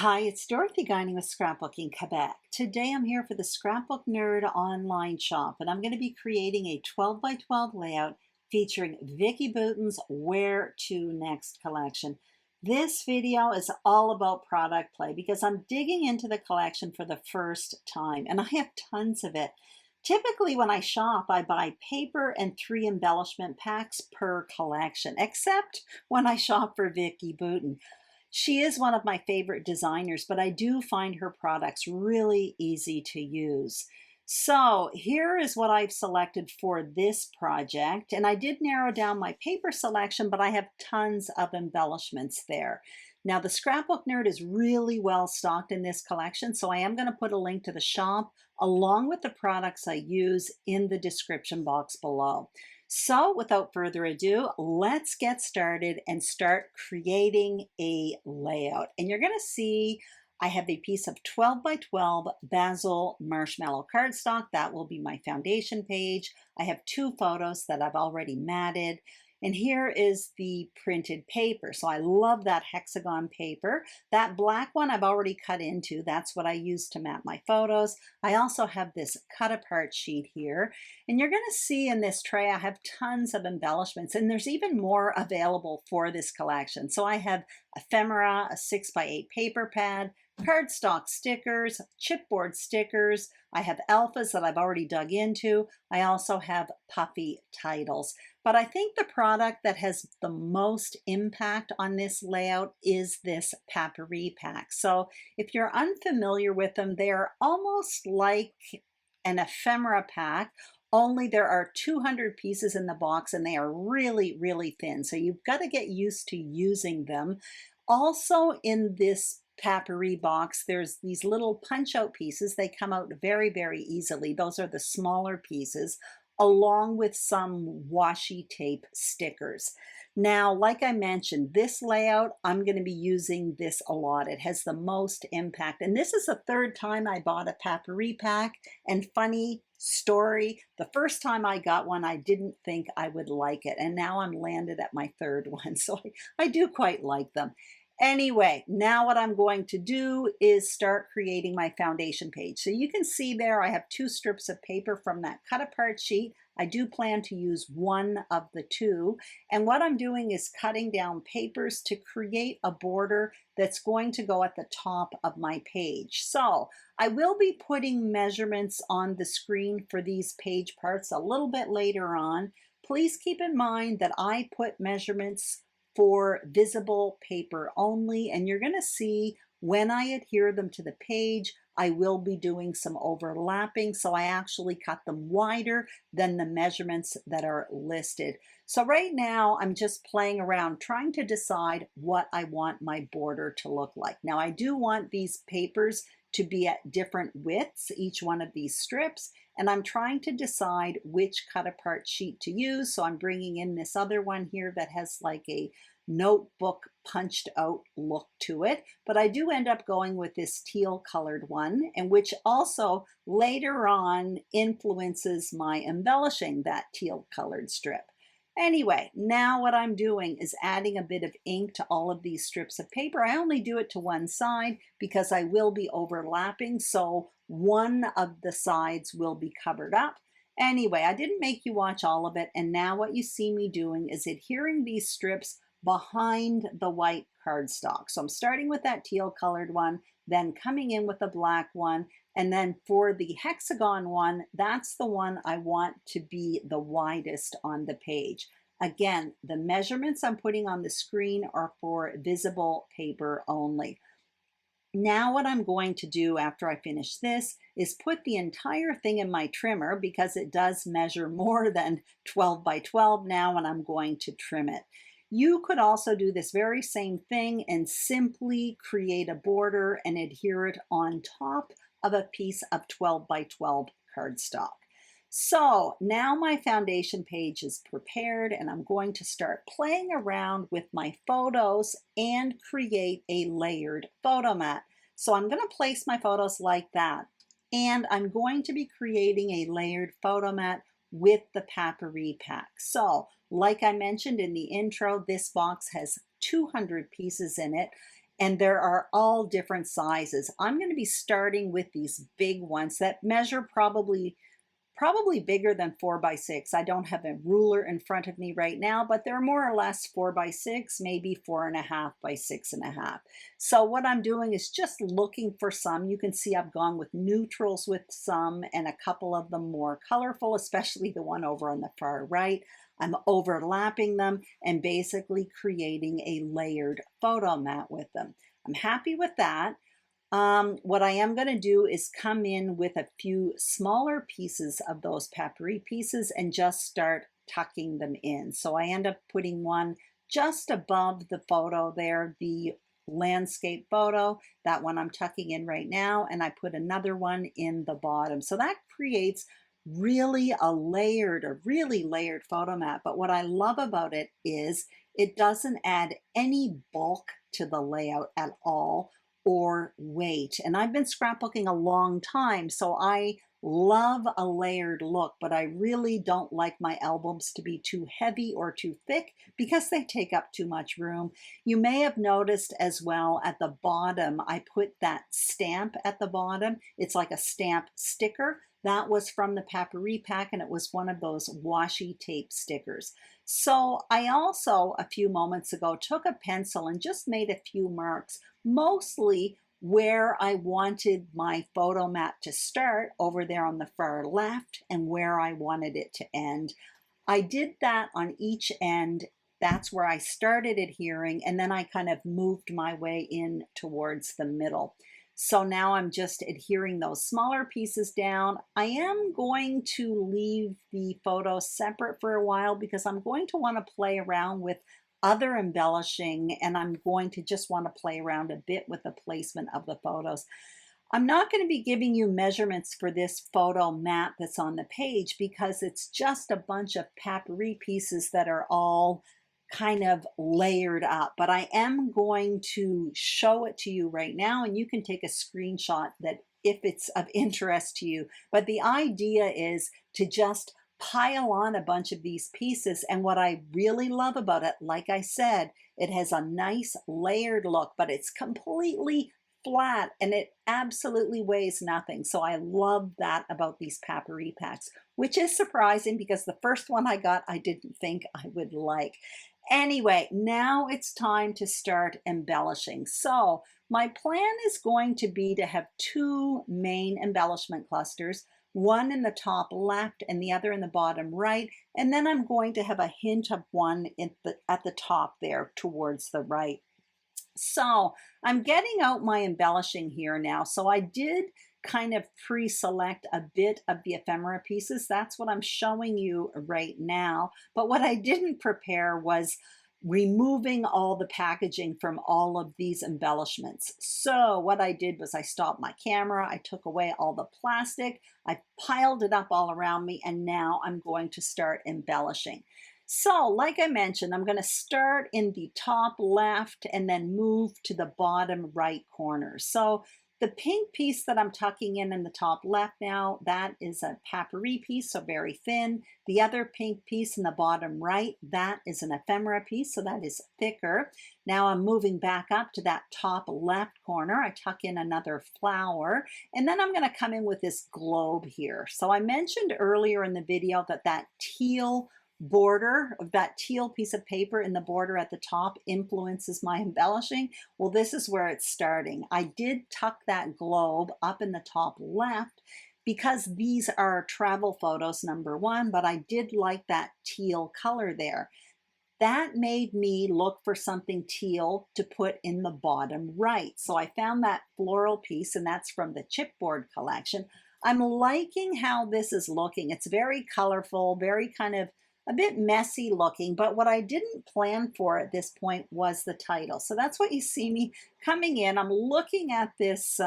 Hi, it's Dorothy Guining with Scrapbooking Quebec. Today I'm here for the Scrapbook Nerd online shop, and I'm going to be creating a 12 by 12 layout featuring Vicki Boutin's Where to Next collection. This video is all about product play because I'm digging into the collection for the first time, and I have tons of it. Typically when I shop, I buy paper and 3 embellishment packs per collection, except when I shop for Vicki Boutin. She is one of my favorite designers, but I do find her products really easy to use. So here is what I've selected for this project. And I did narrow down my paper selection, but I have tons of embellishments there. Now the Scrapbook Nerd is really well stocked in this collection, so I am going to put a link to the shop along with the products I use in the description box below. So without further ado, let's get started and start creating a layout. And you're going to see I have a piece of 12 by 12 basil marshmallow cardstock. That will be my foundation page. I have 2 photos that I've already matted. And here is the printed paper. So I love that hexagon paper. That black one I've already cut into. That's what I use to map my photos. I also have this cut apart sheet here. And you're going to see in this tray I have tons of embellishments, and there's even more available for this collection. So I have ephemera, a 6 by 8 paper pad, cardstock stickers, chipboard stickers. I have alphas that I've already dug into. I also have puffy titles. But I think the product that has the most impact on this layout is this Papyri pack. So if you're unfamiliar with them, they're almost like an ephemera pack, only there are 200 pieces in the box and they are really, really thin. So you've got to get used to using them. Also in this Papyri box, there's these little punch out pieces. They come out very, very easily. Those are the smaller pieces, along with some washi tape stickers. Now, like I mentioned, this layout, I'm going to be using this a lot. It has the most impact. And this is the 3rd time I bought a Papyri pack. And funny story, the first time I got one, I didn't think I would like it. And now I'm landed at my 3rd one. So I do quite like them. Anyway, now what I'm going to do is start creating my foundation page. So you can see there I have 2 strips of paper from that cut apart sheet. I do plan to use one of the 2. And what I'm doing is cutting down papers to create a border that's going to go at the top of my page. So I will be putting measurements on the screen for these page parts a little bit later on. Please keep in mind that I put measurements for visible paper only, and you're going to see when I adhere them to the page, I will be doing some overlapping, so I actually cut them wider than the measurements that are listed. So right now I'm just playing around trying to decide what I want my border to look like. Now I do want these papers to be at different widths, each one of these strips, and I'm trying to decide which cut apart sheet to use. So I'm bringing in this other one here that has like a notebook punched out look to it, but I do end up going with this teal colored one, and which also later on influences my embellishing, that teal colored strip. Anyway, now what I'm doing is adding a bit of ink to all of these strips of paper. I only do it to one side because I will be overlapping, so one of the sides will be covered up. Anyway, I didn't make you watch all of it, and now what you see me doing is adhering these strips behind the white cardstock. So I'm starting with that teal colored one, then coming in with a black one, and then for the hexagon one, that's the one I want to be the widest on the page. Again, the measurements I'm putting on the screen are for visible paper only. Now what I'm going to do after I finish this is put the entire thing in my trimmer because it does measure more than 12 by 12 now, and I'm going to trim it. You could also do this very same thing and simply create a border and adhere it on top of a piece of 12 by 12 cardstock. So now my foundation page is prepared, and I'm going to start playing around with my photos and create a layered photo mat. So I'm going to place my photos like that, and I'm going to be creating a layered photo mat with the Papyri pack. So like I mentioned in the intro, this box has 200 pieces in it, and there are all different sizes. I'm going to be starting with these big ones that measure probably bigger than 4 by 6. I don't have a ruler in front of me right now, but they're more or less 4 by 6, maybe 4.5 by 6.5. So what I'm doing is just looking for some. You can see I've gone with neutrals with some and a couple of them more colorful, especially the one over on the far right. I'm overlapping them and basically creating a layered photo mat with them. I'm happy with that. What I am going to do is come in with a few smaller pieces of those papery pieces and just start tucking them in. So I end up putting one just above the photo there, the landscape photo, that one I'm tucking in right now, and I put another one in the bottom. So that creates really a really layered photo mat. But what I love about it is it doesn't add any bulk to the layout at all or weight. And I've been scrapbooking a long time, so I love a layered look, but I really don't like my albums to be too heavy or too thick because they take up too much room. You may have noticed as well at the bottom, I put that stamp at the bottom. It's like a stamp sticker. That was from the Papery pack, and it was one of those washi tape stickers. So I also, a few moments ago, took a pencil and just made a few marks, mostly where I wanted my photo mat to start over there on the far left and where I wanted it to end. I did that on each end. That's where I started adhering, and then I kind of moved my way in towards the middle. So now I'm just adhering those smaller pieces down. I am going to leave the photo separate for a while because I'm going to want to play around with other embellishing, and I'm going to just want to play around a bit with the placement of the photos. I'm not going to be giving you measurements for this photo mat that's on the page because it's just a bunch of papery pieces that are all kind of layered up, but I am going to show it to you right now, and you can take a screenshot that if it's of interest to you. But the idea is to just pile on a bunch of these pieces, and what I really love about it, like I said, it has a nice layered look, but it's completely flat and it absolutely weighs nothing. So I love that about these papery packs, which is surprising because the first one I got I didn't think I would like. Anyway, now it's time to start embellishing. So my plan is going to be to have two main embellishment clusters, one in the top left and the other in the bottom right, and then I'm going to have a hint of one at the top there towards the right. So I'm getting out my embellishing here now. So I did kind of pre-select a bit of the ephemera pieces. That's what I'm showing you right now. But what I didn't prepare was removing all the packaging from all of these embellishments. So what I did was I stopped my camera, I took away all the plastic, I piled it up all around me, and now I'm going to start embellishing. So like I mentioned, I'm going to start in the top left and then move to the bottom right corner. So the pink piece that I'm tucking in the top left now, that is a papery piece, so very thin. The other pink piece in the bottom right, that is an ephemera piece, so that is thicker. Now I'm moving back up to that top left corner. I tuck in another flower, and then I'm going to come in with this globe here. So I mentioned earlier in the video that that teal border of that teal piece of paper in the border at the top influences my embellishing. Well, this is where it's starting. I did tuck that globe up in the top left because these are travel photos, number one, but I did like that teal color there. That made me look for something teal to put in the bottom right. So I found that floral piece, and that's from the chipboard collection. I'm liking how this is looking. It's very colorful, very kind of a bit messy looking, but what I didn't plan for at this point was the title. So that's what you see me coming in. I'm looking at this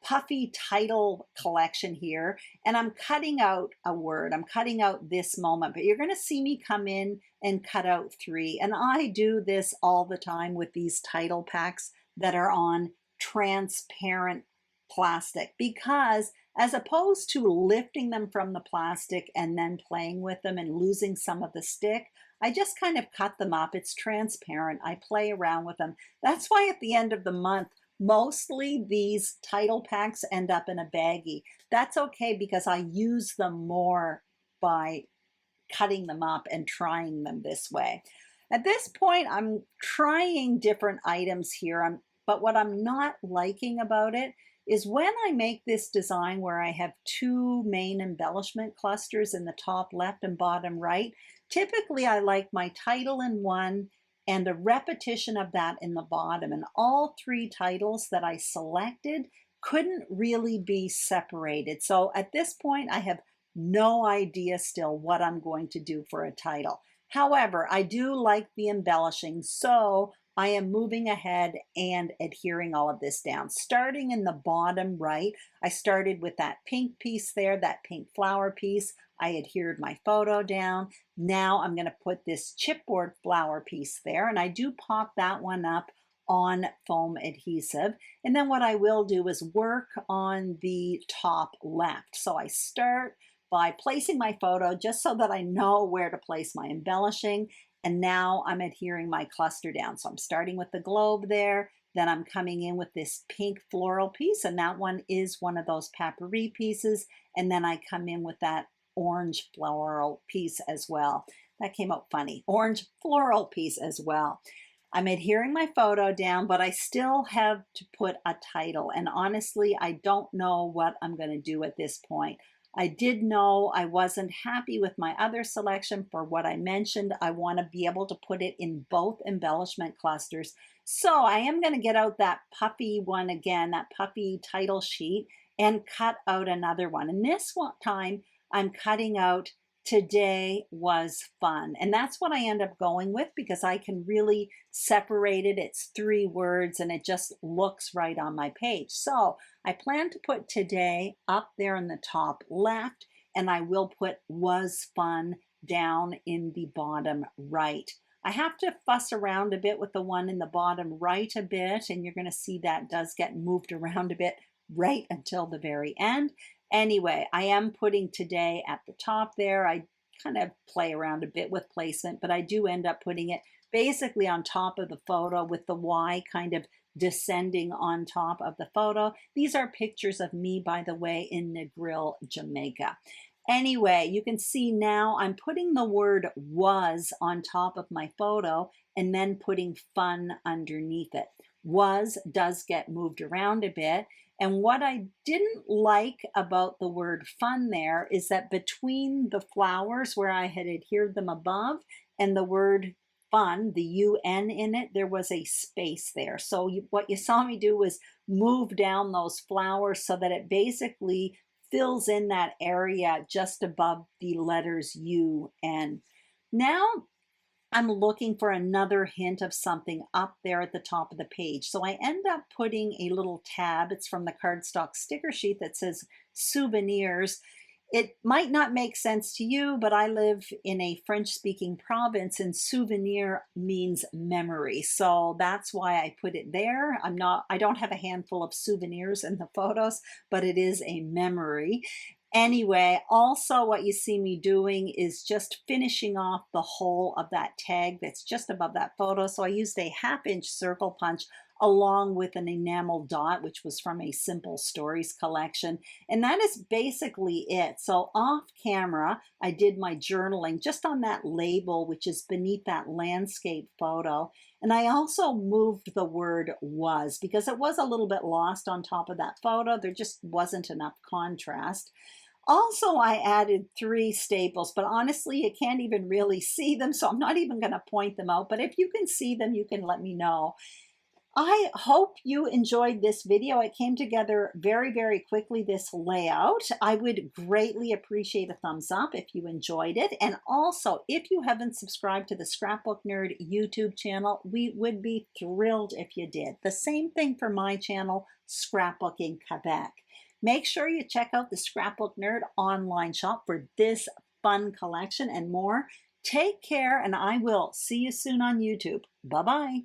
puffy title collection here, and I'm cutting out a word. I'm cutting out this moment, but you're going to see me come in and cut out 3. And I do this all the time with these title packs that are on transparent plastic because As opposed to lifting them from the plastic and then playing with them and losing some of the stick, I just kind of cut them up. It's transparent. I play around with them. That's why at the end of the month, mostly these title packs end up in a baggie. That's okay because I use them more by cutting them up and trying them this way. At this point, I'm trying different items here, but what I'm not liking about it is when I make this design where I have two main embellishment clusters in the top left and bottom right, typically I like my title in one and a repetition of that in the bottom. And all three titles that I selected couldn't really be separated. So at this point, I have no idea still what I'm going to do for a title. However, I do like the embellishing, so I am moving ahead and adhering all of this down. Starting in the bottom right, I started with that pink piece there, that pink flower piece. I adhered my photo down. Now I'm going to put this chipboard flower piece there, and I do pop that one up on foam adhesive. And then what I will do is work on the top left. So I start by placing my photo just so that I know where to place my embellishing. And now I'm adhering my cluster down. So I'm starting with the globe there, then I'm coming in with this pink floral piece, and that one is one of those papyri pieces. And then I come in with that orange floral piece as well. That came out funny, orange floral piece as well. I'm adhering my photo down, but I still have to put a title. And honestly, I don't know what I'm going to do at this point. I did know I wasn't happy with my other selection for what I mentioned. I want to be able to put it in both embellishment clusters. So I am going to get out that puffy one again, that puffy title sheet, and cut out another one. And this one time I'm cutting out "Today was fun." And that's what I end up going with because I can really separate it. It's 3 words and it just looks right on my page. So I plan to put "today" up there in the top left, and I will put "was fun" down in the bottom right. I have to fuss around a bit with the one in the bottom right a bit, and you're going to see that does get moved around a bit right until the very end. Anyway, I am putting "today" at the top there. I kind of play around a bit with placement, but I do end up putting it basically on top of the photo with the Y kind of descending on top of the photo. These are pictures of me, by the way, in Negril, Jamaica. Anyway, you can see now I'm putting the word "was" on top of my photo and then putting "fun" underneath it. "Was" does get moved around a bit. And what I didn't like about the word "fun" there is that between the flowers where I had adhered them above and the word "fun," the UN in it, there was a space there. So what you saw me do was move down those flowers so that it basically fills in that area just above the letters UN. Now I'm looking for another hint of something up there at the top of the page. So I end up putting a little tab. It's from the cardstock sticker sheet that says "souvenirs." It might not make sense to you, but I live in a French-speaking province and souvenir means memory. So that's why I put it there. I don't have a handful of souvenirs in the photos, but it is a memory. Anyway, also what you see me doing is just finishing off the whole of that tag that's just above that photo. So I used a 1/2-inch circle punch along with an enamel dot, which was from a Simple Stories collection. And that is basically it. So off camera, I did my journaling just on that label, which is beneath that landscape photo. And I also moved the word "was" because it was a little bit lost on top of that photo. There just wasn't enough contrast. Also, I added 3 staples, but honestly, you can't even really see them, so I'm not even going to point them out. But if you can see them, you can let me know. I hope you enjoyed this video. It came together very, very quickly, this layout. I would greatly appreciate a thumbs up if you enjoyed it. And also, if you haven't subscribed to the Scrapbook Nerd YouTube channel, we would be thrilled if you did. The same thing for my channel, Scrapbooking Quebec. Make sure you check out the Scrapbook Nerd online shop for this fun collection and more. Take care, and I will see you soon on YouTube. Bye-bye.